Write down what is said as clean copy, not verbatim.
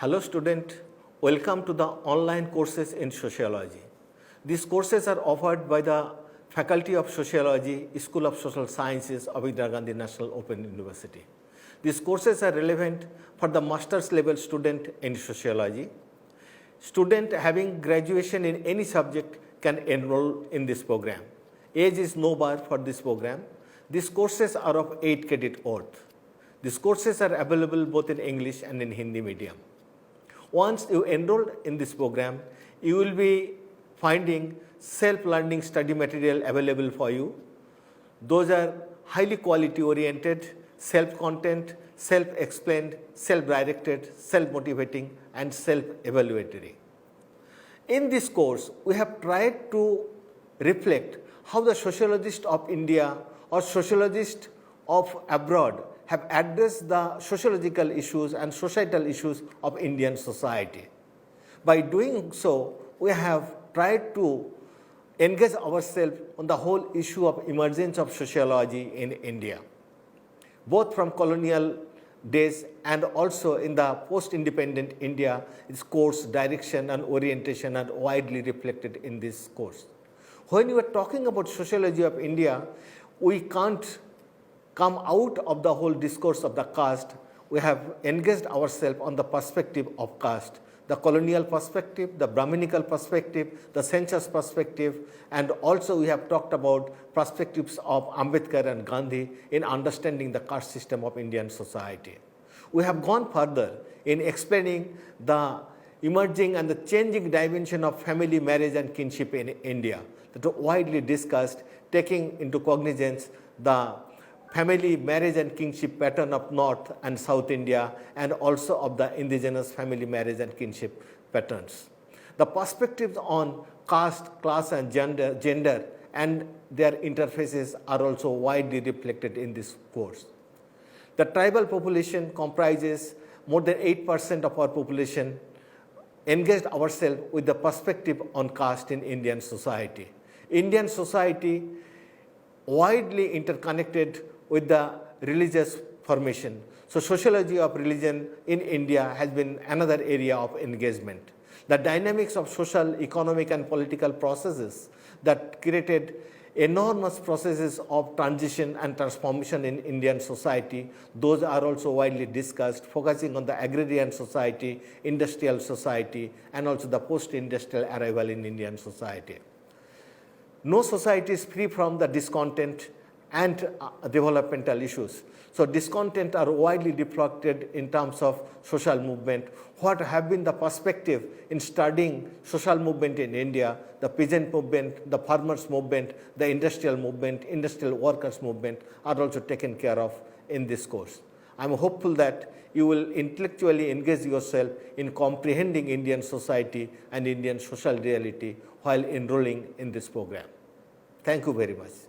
Hello student, welcome to the online courses in Sociology. These courses are offered by the Faculty of Sociology, School of Social Sciences of Indira Gandhi National Open University. These courses are relevant for the master's level student in Sociology. Student having graduation in any subject can enroll in this program. Age is no bar for this program. These courses are of 8 credit worth. These courses are available both in English and in Hindi medium. Once you enroll in this program, you will be finding self-learning study material available for you. Those are highly quality oriented, self-content, self-explained, self-directed, self-motivating and self-evaluatory. In this course, we have tried to reflect how the sociologists of India or sociologists of abroad have addressed the sociological issues and societal issues of Indian society. By doing so, we have tried to engage ourselves on the whole issue of emergence of sociology in India, both from colonial days and also in the post-independent India. Its course, direction and orientation are widely reflected in this course. When you are talking about sociology of India, we can't come out of the whole discourse of the caste. We have engaged ourselves on the perspective of caste, the colonial perspective, the Brahminical perspective, the census perspective, and also we have talked about perspectives of Ambedkar and Gandhi in understanding the caste system of Indian society. We have gone further in explaining the emerging and the changing dimension of family, marriage and kinship in India that are widely discussed, taking into cognizance the family, marriage and kinship pattern of North and South India and also of the indigenous family, marriage and kinship patterns. The perspectives on caste, class and gender and their interfaces are also widely reflected in this course. The tribal population comprises more than 8% of our population. Engaged ourselves with the perspective on caste in Indian society. Indian society widely interconnected with the religious formation. So sociology of religion in India has been another area of engagement. The dynamics of social, economic and political processes that created enormous processes of transition and transformation in Indian society, those are also widely discussed, focusing on the agrarian society, industrial society and also the post-industrial arrival in Indian society. No society is free from the discontent and developmental issues. So discontent are widely reflected in terms of social movement. What have been the perspective in studying social movement in India, the peasant movement, the farmers movement, the industrial movement, industrial workers movement are also taken care of in this course. I am hopeful that you will intellectually engage yourself in comprehending Indian society and Indian social reality while enrolling in this program. Thank you very much.